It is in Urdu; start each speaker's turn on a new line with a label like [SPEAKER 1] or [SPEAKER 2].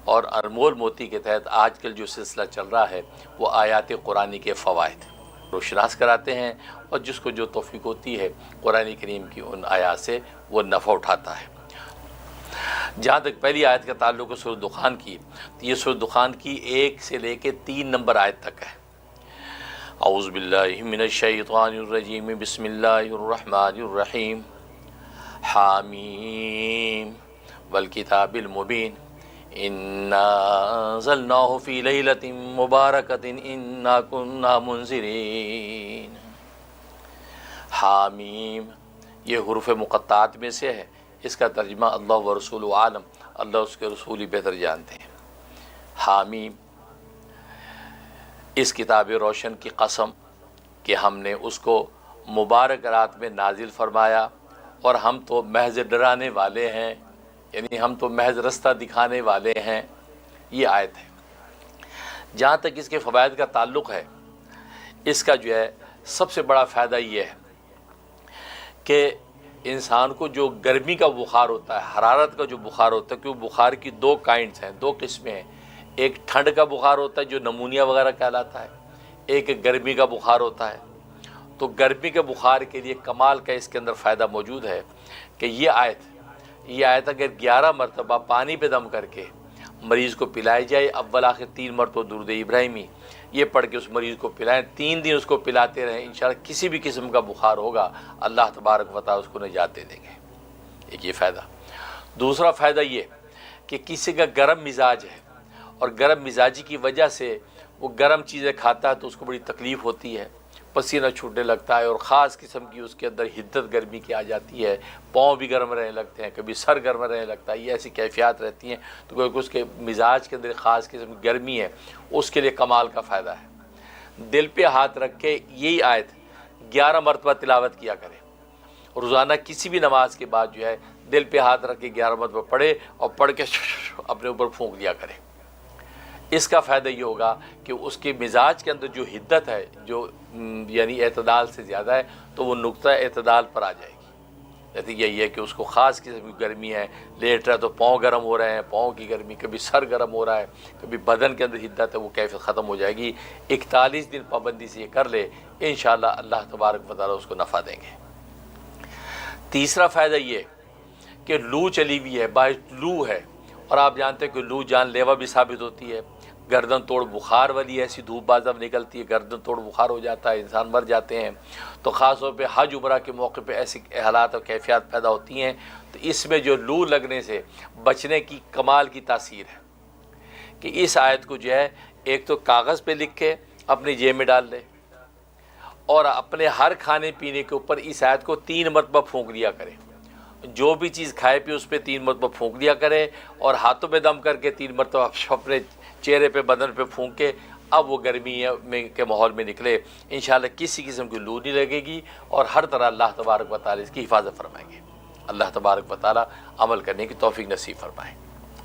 [SPEAKER 1] اور انمول موتی کے تحت آج کل جو سلسلہ چل رہا ہے وہ آیات قرآنی کے فوائد روشناس کراتے ہیں، اور جس کو جو توفیق ہوتی ہے قرآن کریم کی ان آیات سے وہ نفع اٹھاتا ہے۔ جہاں تک پہلی آیت کا تعلق ہے سورۃ دخان کی، تو یہ سورۃ دخان کی 1 سے لے کے 3 نمبر آیت تک ہے۔ اعوذ باللہ من الشیطان الرجیم، بسم اللہ الرحمن الرحیم، حامیم والکتاب المبین، انا انزلناہ فی لیلۃ مبارکۃ انا کنا منذرین۔ حامیم یہ حروف مقطعات میں سے ہے، اس کا ترجمہ اللہ و رسول عالم، اللہ اس کے رسول ہی بہتر جانتے ہیں۔ حامیم، اس کتاب روشن کی قسم کہ ہم نے اس کو مبارک رات میں نازل فرمایا، اور ہم تو محض ڈرانے والے ہیں، یعنی ہم تو محض رستہ دکھانے والے ہیں، یہ آیت ہے۔ جہاں تک اس کے فوائد کا تعلق ہے، اس کا جو ہے سب سے بڑا فائدہ یہ ہے کہ انسان کو جو گرمی کا بخار ہوتا ہے، حرارت کا جو بخار ہوتا ہے، کہ وہ بخار کی 2 کائنڈز ہیں، 2 قسمیں ہیں۔ ایک ٹھنڈ کا بخار ہوتا ہے جو نمونیا وغیرہ کہلاتا ہے، ایک گرمی کا بخار ہوتا ہے۔ تو گرمی کے بخار کے لیے کمال کا اس کے اندر فائدہ موجود ہے کہ یہ آیت اگر 11 مرتبہ پانی پہ دم کر کے مریض کو پلائی جائے، اول آخر 3 مرتبہ درود ابراہیمی یہ پڑھ کے اس مریض کو پلائیں، 3 دن اس کو پلاتے رہیں، انشاءاللہ کسی بھی قسم کا بخار ہوگا اللہ تبارک و تعالیٰ اس کو نجات دے دیں گے۔ ایک یہ فائدہ۔ دوسرا فائدہ یہ کہ کسی کا گرم مزاج ہے، اور گرم مزاجی کی وجہ سے وہ گرم چیزیں کھاتا ہے تو اس کو بڑی تکلیف ہوتی ہے، پسینہ چھوٹنے لگتا ہے، اور خاص قسم کی اس کے اندر حدت گرمی کی آ جاتی ہے، پاؤں بھی گرم رہنے لگتے ہیں، کبھی سر گرم رہنے لگتا ہے، یہ ایسی کیفیات رہتی ہیں۔ تو کوئی اس کے مزاج کے اندر خاص قسم کی گرمی ہے، اس کے لیے کمال کا فائدہ ہے۔ دل پہ ہاتھ رکھ کے یہی آیت 11 مرتبہ تلاوت کیا کرے، روزانہ کسی بھی نماز کے بعد جو ہے دل پہ ہاتھ رکھ کے 11 مرتبہ پڑھے، اور پڑھ کے اپنے اوپر پھونک دیا کرے۔ اس کا فائدہ یہ ہوگا کہ اس کے مزاج کے اندر جو حدت ہے، جو یعنی اعتدال سے زیادہ ہے، تو وہ نقطہ اعتدال پر آ جائے گی۔ جیسے یہی ہے کہ اس کو خاص قسم کی گرمی ہے، لیٹ رہا ہے تو پاؤں گرم ہو رہے ہیں، پاؤں کی گرمی، کبھی سر گرم ہو رہا ہے، کبھی بدن کے اندر حدت ہے، وہ کیفیت ختم ہو جائے گی۔ 41 دن پابندی سے یہ کر لے، انشاءاللہ اللہ تبارک و تعالیٰ اس کو نفع دیں گے۔ تیسرا فائدہ یہ کہ لو چلی ہوئی ہے، باعث لو ہے، اور آپ جانتے ہیں کہ لو جان لیوا بھی ثابت ہوتی ہے۔ گردن توڑ بخار والی ایسی دھوپ بعض اب نکلتی ہے، گردن توڑ بخار ہو جاتا ہے، انسان مر جاتے ہیں۔ تو خاص طور پہ حج عمرہ کے موقع پہ ایسی حالات اور کیفیات پیدا ہوتی ہیں، تو اس میں جو لو لگنے سے بچنے کی کمال کی تاثیر ہے کہ اس آیت کو جو ہے ایک تو کاغذ پہ لکھ کے اپنی جیب میں ڈال لے، اور اپنے ہر کھانے پینے کے اوپر اس آیت کو 3 مرتبہ پھونک دیا کرے۔ جو بھی چیز کھائے پی اس پہ 3 مرتبہ پھونک دیا کرے، اور ہاتھوں پہ دم کر کے 3 مرتبہ اپنے چہرے پہ بدن پہ پھونک کے اب وہ گرمی کے ماحول میں نکلے، انشاءاللہ کسی قسم کی لو نہیں لگے گی، اور ہر طرح اللہ تبارک و تعالیٰ اس کی حفاظت فرمائیں گے۔ اللہ تبارک و تعالیٰ عمل کرنے کی توفیق نصیب فرمائے۔